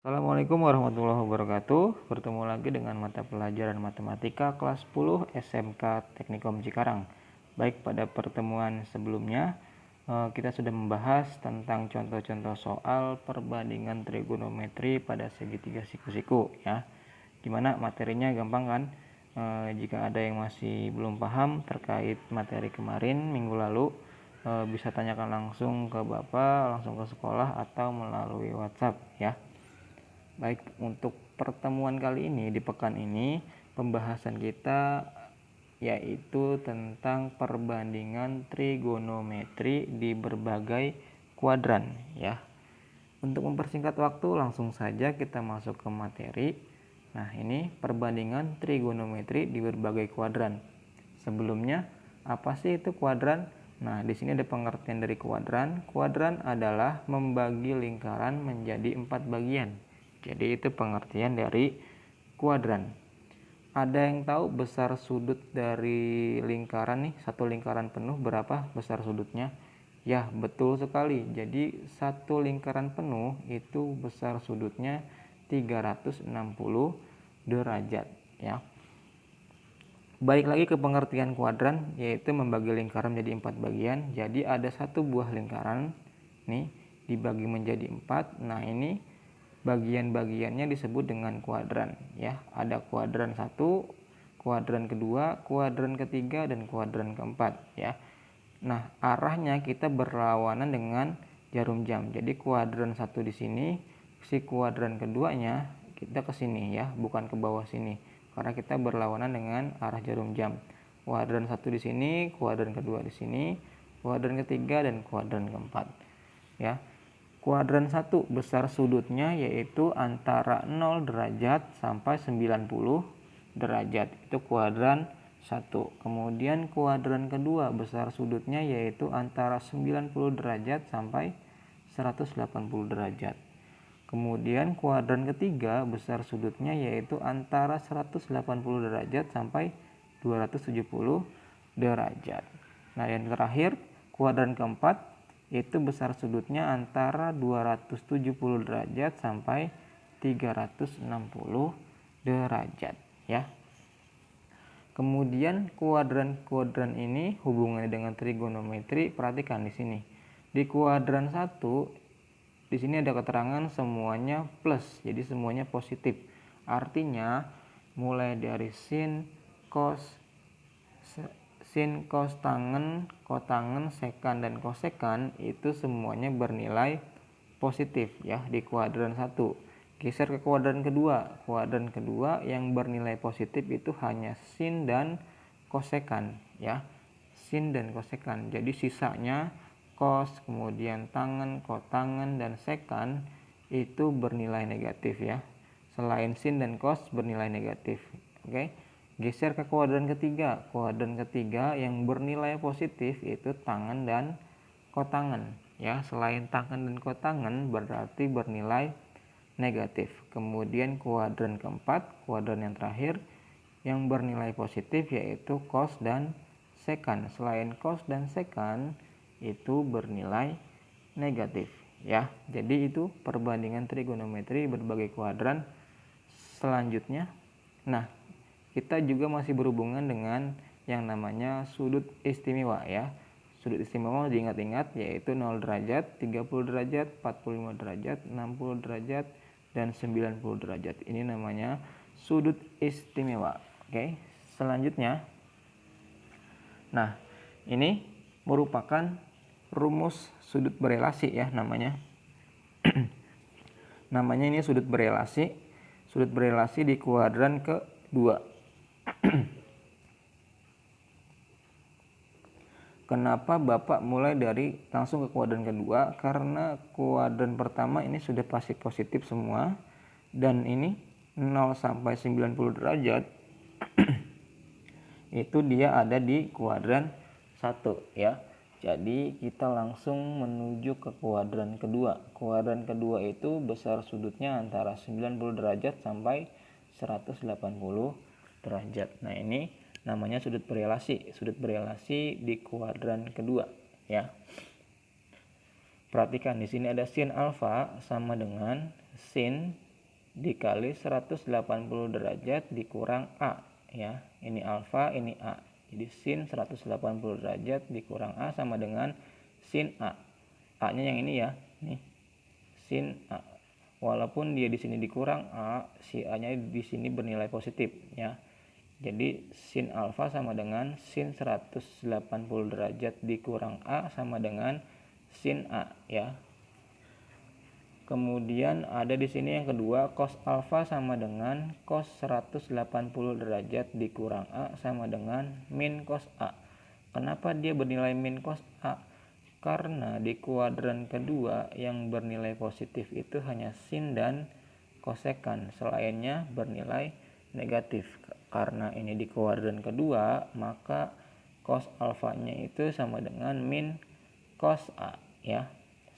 Assalamualaikum warahmatullahi wabarakatuh. Bertemu lagi dengan mata pelajaran matematika kelas 10 SMK Teknikum Cikarang. Baik, pada pertemuan sebelumnya kita sudah membahas tentang contoh-contoh soal perbandingan trigonometri pada segitiga siku-siku ya. Gimana materinya gampang kan? Jika ada yang masih belum paham terkait materi kemarin minggu lalu, bisa tanyakan langsung ke Bapak, langsung ke sekolah atau melalui WhatsApp ya. Baik, untuk pertemuan kali ini di pekan ini pembahasan kita yaitu tentang perbandingan trigonometri di berbagai kuadran ya. Untuk mempersingkat waktu langsung saja kita masuk ke materi. Nah, ini perbandingan trigonometri di berbagai kuadran. Sebelumnya, apa sih itu kuadran? Nah, di sini ada pengertian dari kuadran. Kuadran adalah membagi lingkaran menjadi 4 bagian. Jadi itu pengertian dari kuadran. Ada yang tahu besar sudut dari lingkaran nih, satu lingkaran penuh berapa besar sudutnya? Ya, betul sekali. Jadi satu lingkaran penuh itu besar sudutnya 360 derajat ya. Balik lagi ke pengertian kuadran, yaitu membagi lingkaran menjadi 4 bagian. Jadi ada satu buah lingkaran nih dibagi menjadi 4. Nah, ini bagian-bagiannya disebut dengan kuadran ya. Ada kuadran 1, kuadran kedua, kuadran ketiga, dan kuadran keempat ya. Nah, arahnya kita berlawanan dengan jarum jam. Jadi kuadran 1 di sini, si kuadran keduanya kita ke sini ya, bukan ke bawah sini. Karena kita berlawanan dengan arah jarum jam. Kuadran 1 di sini, kuadran kedua di sini, kuadran ketiga, dan kuadran keempat ya. Kuadran 1 besar sudutnya yaitu antara 0 derajat sampai 90 derajat. Itu kuadran 1. Kemudian kuadran kedua besar sudutnya yaitu antara 90 derajat sampai 180 derajat. Kemudian kuadran ketiga besar sudutnya yaitu antara 180 derajat sampai 270 derajat. Nah, yang terakhir kuadran keempat itu besar sudutnya antara 270 derajat sampai 360 derajat ya. Kemudian kuadran-kuadran ini hubungannya dengan trigonometri. Perhatikan di sini. Di kuadran 1 di sini ada keterangan semuanya plus, jadi semuanya positif. Artinya mulai dari sin, cos, tangen, kotangen, sekan, dan kosekan itu semuanya bernilai positif ya di kuadran 1. Geser ke kuadran kedua. Kuadran kedua yang bernilai positif itu hanya sin dan kosekan ya. Sin dan kosekan. Jadi sisanya cos, kemudian tangen, kotangen, dan sekan itu bernilai negatif ya. Selain sin dan cos bernilai negatif. Oke. Geser ke kuadran ketiga. Kuadran ketiga yang bernilai positif itu tangen dan kotangen ya. Selain tangen dan kotangen berarti bernilai negatif. Kemudian kuadran keempat, kuadran yang terakhir yang bernilai positif yaitu cos dan sekan. Selain cos dan sekan itu bernilai negatif ya. Jadi itu perbandingan trigonometri berbagai kuadran. Selanjutnya, nah, kita juga masih berhubungan dengan yang namanya sudut istimewa ya. Sudut istimewa diingat-ingat yaitu 0 derajat, 30 derajat, 45 derajat, 60 derajat, dan 90 derajat. Ini namanya sudut istimewa. Oke, selanjutnya. Nah, ini merupakan rumus sudut berelasi ya namanya. Namanya ini sudut berelasi. Sudut berelasi di kuadran kedua. Kenapa Bapak mulai dari langsung ke kuadran kedua? Karena kuadran pertama ini sudah pasti positif semua. Dan ini 0 sampai 90 derajat. Itu dia ada di kuadran 1 ya. Jadi kita langsung menuju ke kuadran kedua. Kuadran kedua itu besar sudutnya antara 90 derajat sampai 180 derajat. Nah, ini namanya sudut berelasi. Sudut berelasi di kuadran kedua ya. Perhatikan di sini ada sin alfa sama dengan sin dikali 180 derajat dikurang A ya. Ini alfa, ini A. Jadi sin 180 derajat dikurang A sama dengan sin A. A-nya yang ini ya. Nih. Sin A. Walaupun dia di sini dikurang A, si A-nya di sini bernilai positif ya. Jadi sin alfa sama dengan sin 180 derajat dikurang A sama dengan sin A ya. Kemudian ada di sini yang kedua, cos alfa sama dengan cos 180 derajat dikurang A sama dengan min cos A. Kenapa dia bernilai min cos A? Karena di kuadran kedua yang bernilai positif itu hanya sin dan kosekan, selainnya bernilai negatif. Karena ini di kuadran kedua, maka cos alfanya itu sama dengan min cos A ya.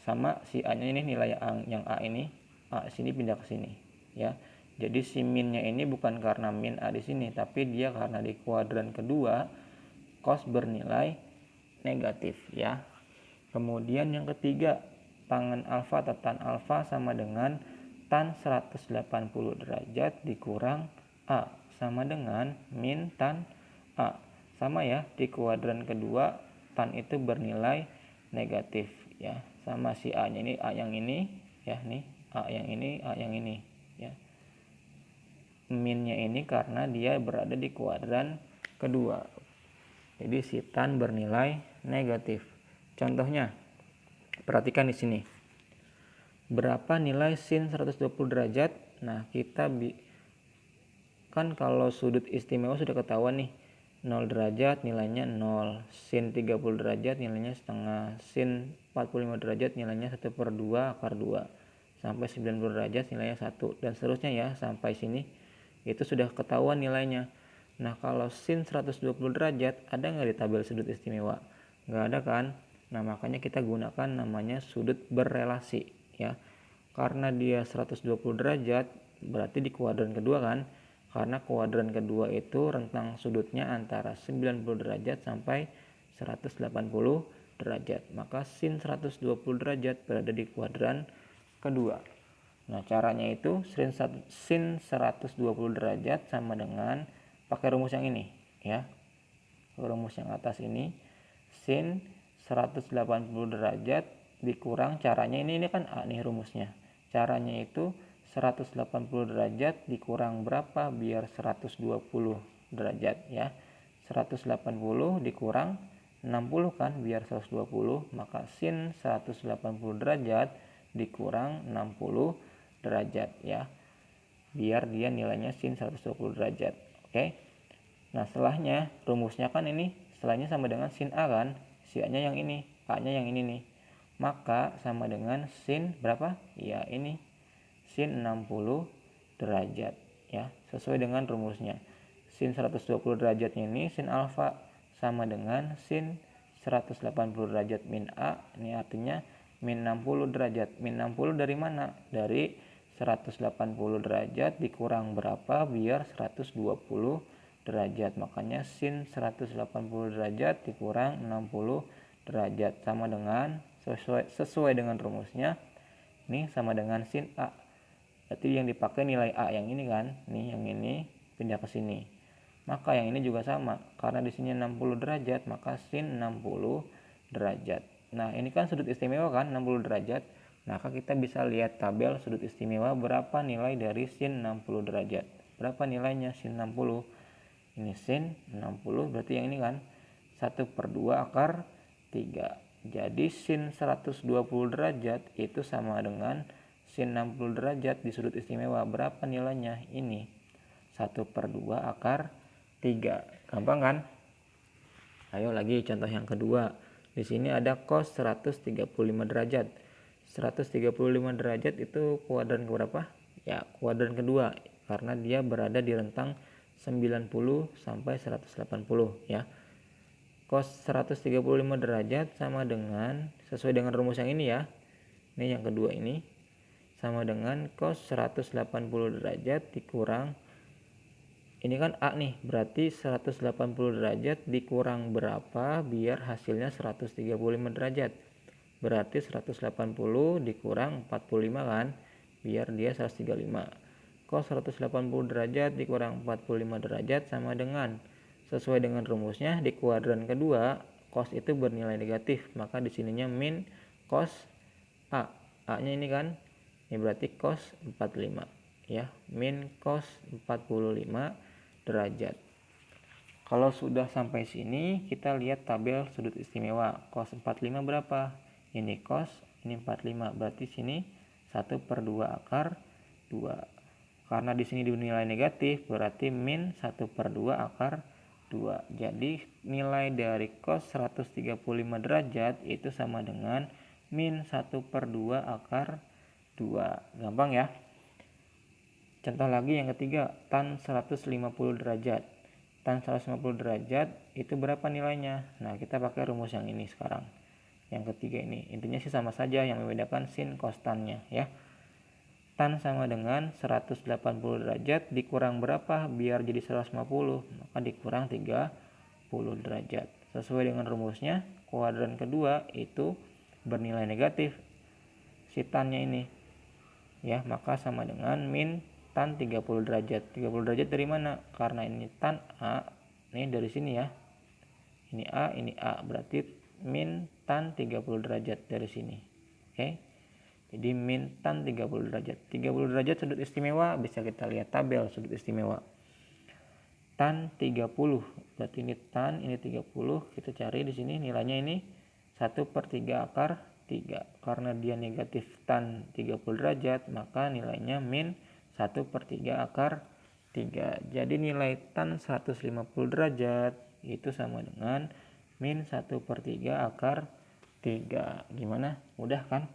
Sama si A-nya ini nilai yang A ini, A sini pindah ke sini ya. Jadi si minnya ini bukan karena min A di sini, tapi dia karena di kuadran kedua cos bernilai negatif ya. Kemudian yang ketiga, tangen alfa atau tan alfa sama dengan tan 180 derajat dikurang A sama dengan min tan A. Sama ya, di kuadran kedua tan itu bernilai negatif ya. Sama si A-nya ini, A yang ini ya, nih A yang ini, A yang ini ya. Minnya ini karena dia berada di kuadran kedua. Jadi si tan bernilai negatif. Contohnya, perhatikan di sini. Berapa nilai sin 120 derajat? Nah, kita kan kalau sudut istimewa sudah ketahuan nih. 0 derajat nilainya 0, sin 30 derajat nilainya setengah, sin 45 derajat nilainya 1/2 akar 2, sampai 90 derajat nilainya 1, dan seterusnya ya sampai sini. Itu sudah ketahuan nilainya. Nah, kalau sin 120 derajat ada nggak di tabel sudut istimewa? Nggak ada kan? Nah, makanya kita gunakan namanya sudut berrelasi ya. Karena dia 120 derajat berarti di kuadran kedua kan? Karena kuadran kedua itu rentang sudutnya antara 90 derajat sampai 180 derajat. Maka sin 120 derajat berada di kuadran kedua. Nah, caranya itu sin 120 derajat sama dengan pakai rumus yang ini ya. Rumus yang atas ini, sin 180 derajat dikurang, caranya ini kan A nih rumusnya. Caranya itu 180 derajat dikurang berapa biar 120 derajat ya. 180 dikurang 60 kan biar 120, maka sin 180 derajat dikurang 60 derajat ya. Biar dia nilainya sin 120 derajat. Oke. Nah, setelahnya rumusnya kan ini, setelahnya sama dengan sin A kan. Si A-nya yang ini, A-nya yang ini nih. Maka sama dengan sin berapa? Ya, ini sin 60 derajat ya, sesuai dengan rumusnya. Sin 120 derajatnya ini sin alfa sama dengan sin 180 derajat min A. Ini artinya min 60 derajat. Min 60 dari mana? Dari 180 derajat dikurang berapa biar 120 derajat. Makanya sin 180 derajat dikurang 60 derajat sama dengan sesuai dengan rumusnya. Ini sama dengan sin A. Berarti yang dipakai nilai A yang ini kan. Nih yang ini pindah ke sini. Maka yang ini juga sama. Karena di sini 60 derajat, maka sin 60 derajat. Nah, ini kan sudut istimewa kan 60 derajat. Maka kita bisa lihat tabel sudut istimewa berapa nilai dari sin 60 derajat. Berapa nilainya sin 60? Ini sin 60 berarti yang ini kan 1/2 akar 3. Jadi sin 120 derajat itu sama dengan sin 60 derajat di sudut istimewa. Berapa nilainya? Ini 1/2 akar 3. Gampang kan? Ayo lagi contoh yang kedua. Di sini ada cos 135 derajat. 135 derajat itu kuadran berapa? Ya, kuadran kedua karena dia berada di rentang 90 sampai 180 ya. Cos 135 derajat sama dengan, sesuai dengan rumus yang ini ya. Ini yang kedua ini sama dengan cos 180 derajat dikurang, ini kan A nih, berarti 180 derajat dikurang berapa biar hasilnya 135 derajat. Berarti 180 dikurang 45 kan, biar dia 135. cos 180 derajat dikurang 45 derajat sama dengan, sesuai dengan rumusnya, di kuadran kedua cos itu bernilai negatif, maka di sininya min cos A. A-nya ini kan, ini berarti cos 45 ya, min cos 45 derajat. Kalau sudah sampai sini, kita lihat tabel sudut istimewa. Cos 45 berapa? Ini cos, ini 45. Berarti sini 1/2 akar 2. Karena di sini dinilai negatif, berarti min 1/2 akar 2. Jadi nilai dari cos 135 derajat itu sama dengan min 1/2 akar 2. Gampang ya. Contoh lagi yang ketiga, tan 150 derajat. Tan 150 derajat itu berapa nilainya? Nah, kita pakai rumus yang ini sekarang. Yang ketiga ini. Intinya sih sama saja, yang membedakan sin cos tannya ya. Tan sama dengan 180 derajat dikurang berapa biar jadi 150? Maka dikurang 30 derajat. Sesuai dengan rumusnya, kuadran kedua itu bernilai negatif si tannya ini. Ya, maka sama dengan min tan 30 derajat. 30 derajat dari mana? Karena ini tan A, ini dari sini ya. Ini A, berarti min tan 30 derajat dari sini. Oke. Jadi min tan 30 derajat. 30 derajat sudut istimewa, bisa kita lihat tabel sudut istimewa. Tan 30, berarti ini tan, ini 30. Kita cari di sini nilainya ini 1/3 akar 3. Karena dia negatif tan 30 derajat, maka nilainya min 1/3 akar 3. Jadi nilai tan 150 derajat itu sama dengan min 1/3 akar 3. Gimana? Mudah kan?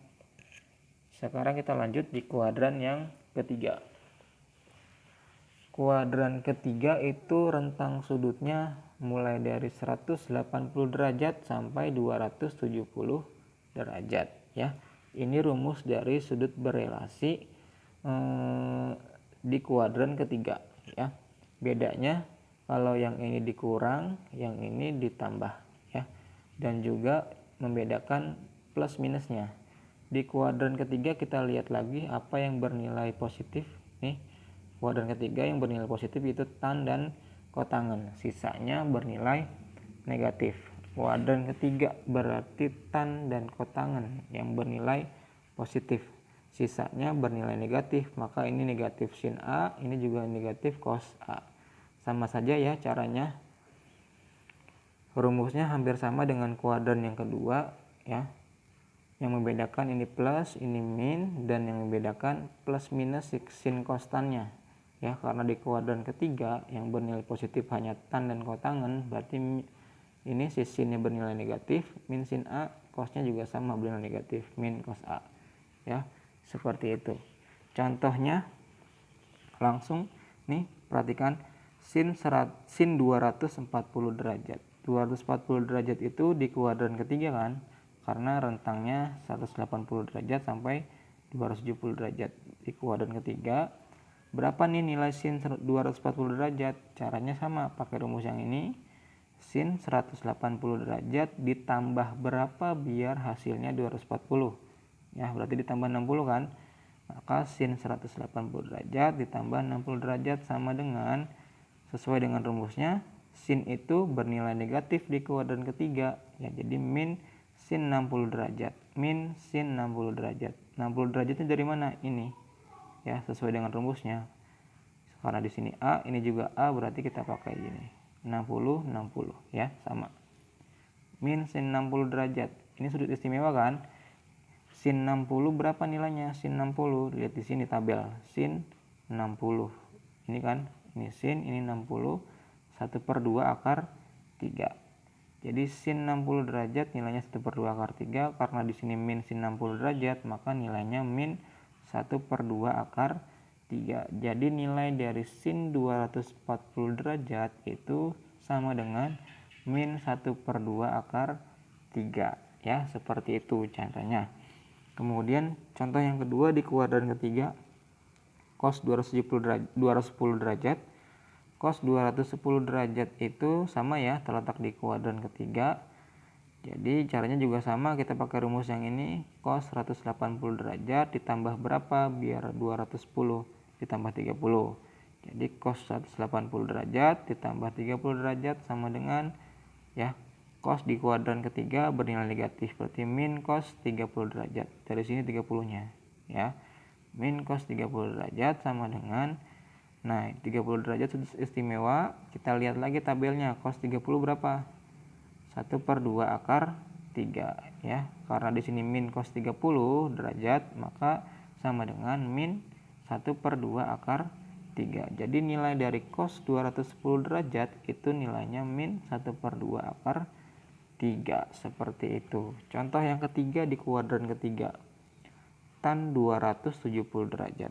Sekarang kita lanjut di kuadran yang ketiga. Kuadran ketiga itu rentang sudutnya mulai dari 180 derajat sampai 270 derajat ya. Ini rumus dari sudut berelasi di kuadran ketiga ya. Bedanya kalau yang ini dikurang, yang ini ditambah ya. Dan juga membedakan plus minusnya. Di kuadran ketiga kita lihat lagi apa yang bernilai positif nih. Kuadran ketiga yang bernilai positif itu tan dan kotangan, sisanya bernilai negatif. Kuadran ketiga berarti tan dan kotangan yang bernilai positif, sisanya bernilai negatif, maka ini negatif sin A, ini juga negatif cos A. Sama saja ya caranya. Rumusnya hampir sama dengan kuadran yang kedua ya. Yang membedakan ini plus, ini min, dan yang membedakan plus minus sin kostannya ya. Karena di kuadran ketiga yang bernilai positif hanya tan dan kotangan, berarti ini si sinnya bernilai negatif, min sin A, cosnya juga sama bernilai negatif, min cos A ya. Seperti itu contohnya. Langsung nih perhatikan sin 240 derajat. 240 derajat itu di kuadran ketiga kan, karena rentangnya 180 derajat sampai 270 derajat. Di kuadran ketiga berapa nih nilai sin 240 derajat? Caranya sama, pakai rumus yang ini. Sin 180 derajat ditambah berapa biar hasilnya 240 ya, berarti ditambah 60 kan. Maka sin 180 derajat ditambah 60 derajat sama dengan, sesuai dengan rumusnya, sin itu bernilai negatif di kuadran ketiga ya. Jadi min sin 60 derajat, min sin 60 derajat. 60 derajatnya dari mana? Ini ya, sesuai dengan rumusnya. Karena di sini A, ini juga A, berarti kita pakai ini 60 60 ya, sama. Min sin 60 derajat. Ini sudut istimewa kan? Sin 60 berapa nilainya? Sin 60, lihat di sini tabel. Sin 60. Ini kan, ini sin, ini 60, 1/2 akar 3. Jadi sin 60 derajat nilainya 1/2 akar 3. Karena di sini min sin 60 derajat, maka nilainya min 1/2 akar 3. Jadi nilai dari sin 240 derajat itu sama dengan min 1/2 akar 3 ya. Seperti itu caranya. Kemudian contoh yang kedua di kuadran ketiga, cos 210 derajat. Cos 210 derajat itu sama ya, terletak di kuadran ketiga. Jadi caranya juga sama, kita pakai rumus yang ini. Cos 180 derajat ditambah berapa biar 210? ditambah 30. Jadi cos 180 derajat ditambah 30 derajat sama dengan ya cos di kuadran ketiga bernilai negatif, berarti min cos 30 derajat. Dari sini 30-nya ya. Min cos 30 derajat sama dengan, nah 30 derajat sudut istimewa. Kita lihat lagi tabelnya, cos 30 berapa? 1/2 akar 3 ya. Karena di sini min cos 30 derajat, maka sama dengan min 1/2 akar 3. Jadi nilai dari cos 210 derajat itu nilainya min 1/2 akar 3. Seperti itu. Contoh yang ketiga di kuadran ketiga. Tan 270 derajat.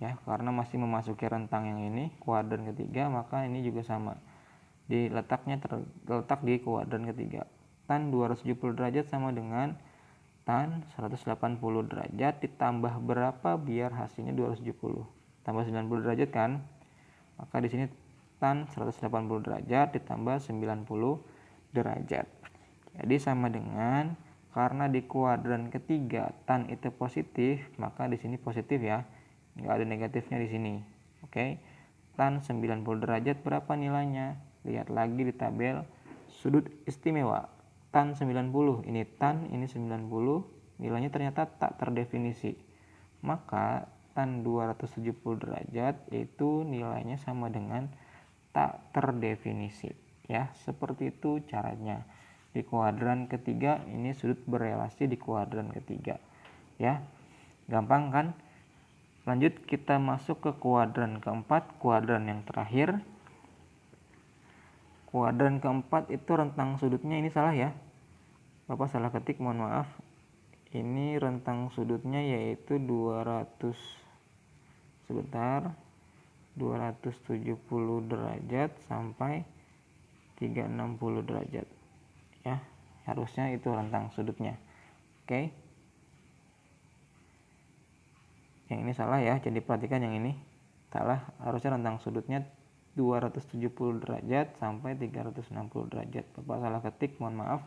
Ya, karena masih memasuki rentang yang ini, kuadran ketiga, maka ini juga sama. Terletak di kuadran ketiga. Tan 270 derajat sama dengan tan 180 derajat ditambah berapa biar hasilnya 270? Tambah 90 derajat kan? Maka di sini tan 180 derajat ditambah 90 derajat. Jadi sama dengan, karena di kuadran ketiga tan itu positif, maka di sini positif ya. Nggak ada negatifnya di sini. Oke. Tan 90 derajat berapa nilainya? Lihat lagi di tabel sudut istimewa. Tan 90, ini tan, ini 90, nilainya ternyata tak terdefinisi. Maka tan 270 derajat itu nilainya sama dengan tak terdefinisi. Ya, seperti itu caranya. Di kuadran ketiga ini sudut berelasi di kuadran ketiga. Ya, gampang kan? Lanjut kita masuk ke kuadran keempat, kuadran yang terakhir. Kuadran keempat itu rentang sudutnya ini salah ya. Bapak salah ketik, mohon maaf. Ini rentang sudutnya yaitu 270 derajat sampai 360 derajat. Ya, harusnya itu rentang sudutnya. Oke. Yang ini salah ya, jadi perhatikan yang ini. Salah, harusnya rentang sudutnya 270 derajat sampai 360 derajat. Bapak salah ketik, mohon maaf.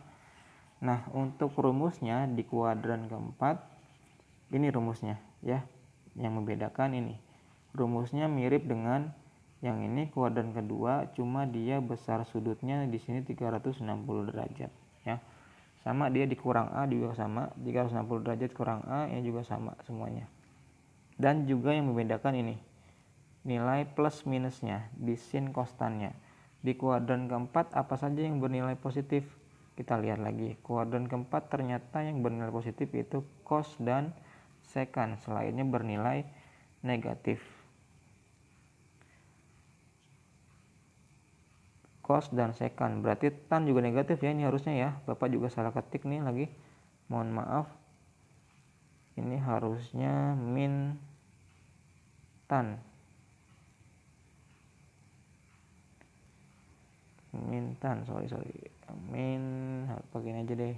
Nah, untuk rumusnya di kuadran keempat, ini rumusnya ya. Yang membedakan ini. Rumusnya mirip dengan yang ini kuadran kedua, cuma dia besar sudutnya di sini 360 derajat ya. Sama dia dikurang A juga sama, 360 derajat kurang A ini juga sama semuanya. Dan juga yang membedakan ini nilai plus minusnya di sin kostannya. Di kuadran keempat apa saja yang bernilai positif? Kita lihat lagi. Kuadran keempat ternyata yang bernilai positif itu cos dan sekan, selainnya bernilai negatif. Cos dan sekan, berarti tan juga negatif ya, ini harusnya ya. Bapak juga salah ketik nih lagi, mohon maaf. Ini harusnya min tan. Min tan, sorry. Min, begini aja deh.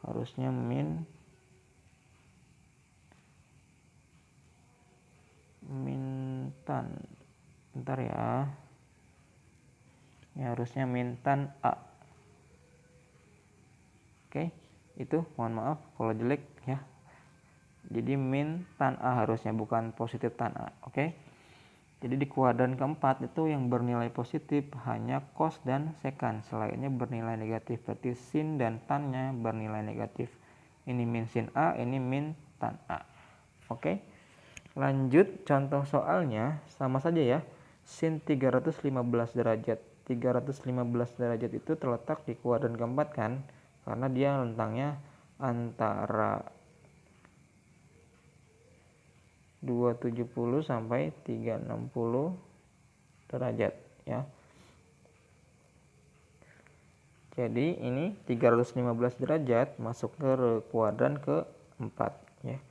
Harusnya min tan. Bentar ya. Ini harusnya min tan A. Oke, itu mohon maaf kalau jelek ya. Jadi min tan A harusnya, bukan positif tan A. Oke. Jadi di kuadran keempat itu yang bernilai positif hanya cos dan sekan, selainnya bernilai negatif. Berarti sin dan tannya bernilai negatif. Ini min sin A, ini min tan A. Oke. Lanjut contoh soalnya, sama saja ya. Sin 315 derajat. 315 derajat itu terletak di kuadran keempat kan? Karena dia rentangnya antara 270 sampai 360 derajat ya. Jadi ini 315 derajat masuk ke kuadran keempat ya.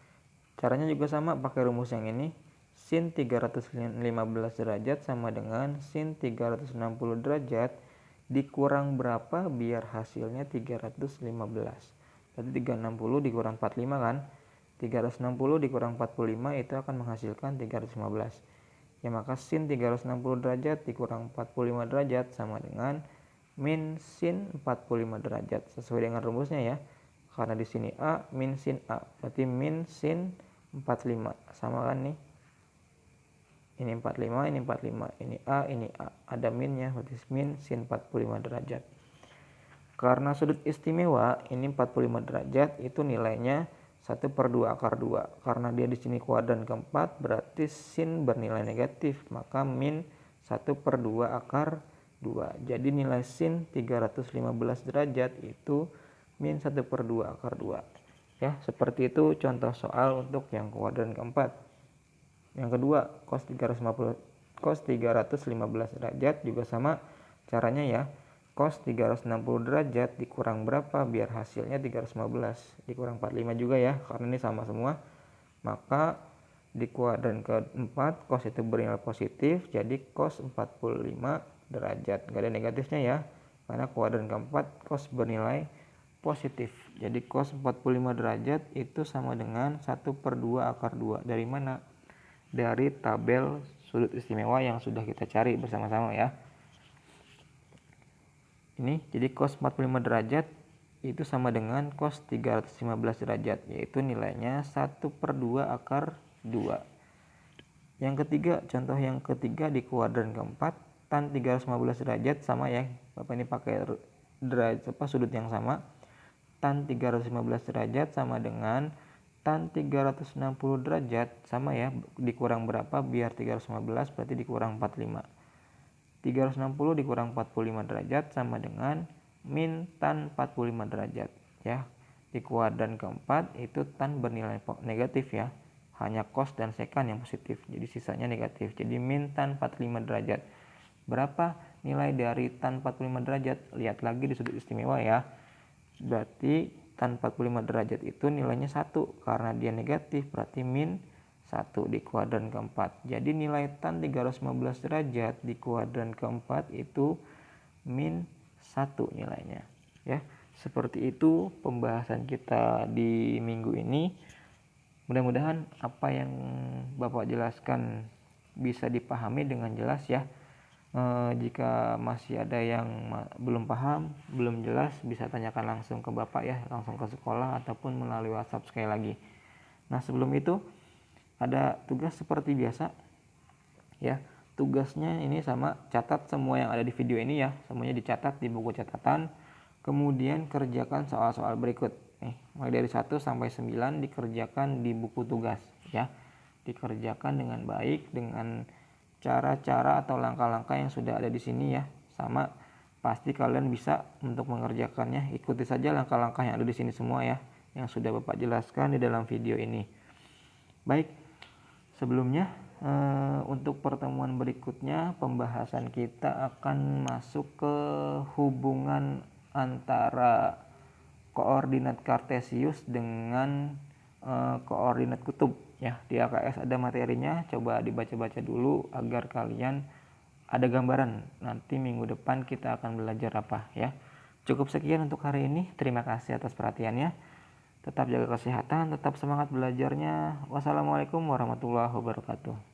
Caranya juga sama, pakai rumus yang ini. Sin 315 derajat sama dengan sin 360 derajat dikurang berapa biar hasilnya 315. Berarti 360 dikurang 45 kan? 360 dikurang 45 itu akan menghasilkan 315. Ya, maka sin 360 derajat dikurang 45 derajat sama dengan min sin 45 derajat. Sesuai dengan rumusnya ya. Karena di sini A min sin A, berarti min sin 45 sama kan nih, ini 45, ini 45, ini A, ada minnya, berarti min sin 45 derajat. Karena sudut istimewa ini 45 derajat, itu nilainya 1/2 akar 2. Karena dia di sini kuadran keempat, berarti sin bernilai negatif, maka min 1/2 akar 2. Jadi nilai sin 315 derajat itu min 1/2 akar 2. Ya, seperti itu contoh soal untuk yang kuadran keempat. Yang kedua, cos 315 derajat juga sama caranya ya. Cos 360 derajat dikurang berapa biar hasilnya 315, dikurang 45 juga ya, karena ini sama semua. Maka di kuadran keempat cos itu bernilai positif, jadi cos 45 derajat, gak ada negatifnya ya, karena kuadran keempat cos bernilai positif. Jadi cos 45 derajat itu sama dengan 1/2 akar 2. Dari mana? Dari tabel sudut istimewa yang sudah kita cari bersama-sama ya. Ini jadi cos 45 derajat itu sama dengan cos 315 derajat, yaitu nilainya 1/2 akar 2. Yang ketiga, contoh yang ketiga di kuadran keempat, tan 315 derajat sama ya, Bapak ini pakai derajat sudut yang sama. Tan 315 derajat sama dengan tan 360 derajat, sama ya, dikurang berapa biar 315, berarti dikurang 45. 360 dikurang 45 derajat sama dengan min tan 45 derajat ya. Di kuadran keempat itu tan bernilai negatif ya, hanya cos dan sekan yang positif, jadi sisanya negatif. Jadi min tan 45 derajat. Berapa nilai dari tan 45 derajat? Lihat lagi di sudut istimewa ya. Berarti tan 45 derajat itu nilainya 1, karena dia negatif berarti min 1 di kuadran keempat. Jadi nilai tan 315 derajat di kuadran keempat itu min 1 nilainya ya. Seperti itu pembahasan kita di minggu ini. Mudah-mudahan apa yang Bapak jelaskan bisa dipahami dengan jelas ya. Jika masih ada yang belum paham, belum jelas, bisa tanyakan langsung ke Bapak ya, langsung ke sekolah ataupun melalui WhatsApp sekali lagi. Nah, sebelum itu ada tugas seperti biasa ya. Tugasnya ini sama, catat semua yang ada di video ini ya, semuanya dicatat di buku catatan. Kemudian kerjakan soal-soal berikut nih, mulai dari 1 sampai 9 dikerjakan di buku tugas ya. Dikerjakan dengan baik dengan cara-cara atau langkah-langkah yang sudah ada di sini ya. Sama, pasti kalian bisa untuk mengerjakannya. Ikuti saja langkah-langkah yang ada di sini semua ya, yang sudah Bapak jelaskan di dalam video ini. Baik, sebelumnya untuk pertemuan berikutnya pembahasan kita akan masuk ke hubungan antara koordinat kartesius dengan koordinat kutub ya. Di AKS ada materinya, coba dibaca-baca dulu agar kalian ada gambaran nanti minggu depan kita akan belajar apa ya. Cukup sekian untuk hari ini, terima kasih atas perhatiannya. Tetap jaga kesehatan, tetap semangat belajarnya. Wassalamualaikum warahmatullahi wabarakatuh.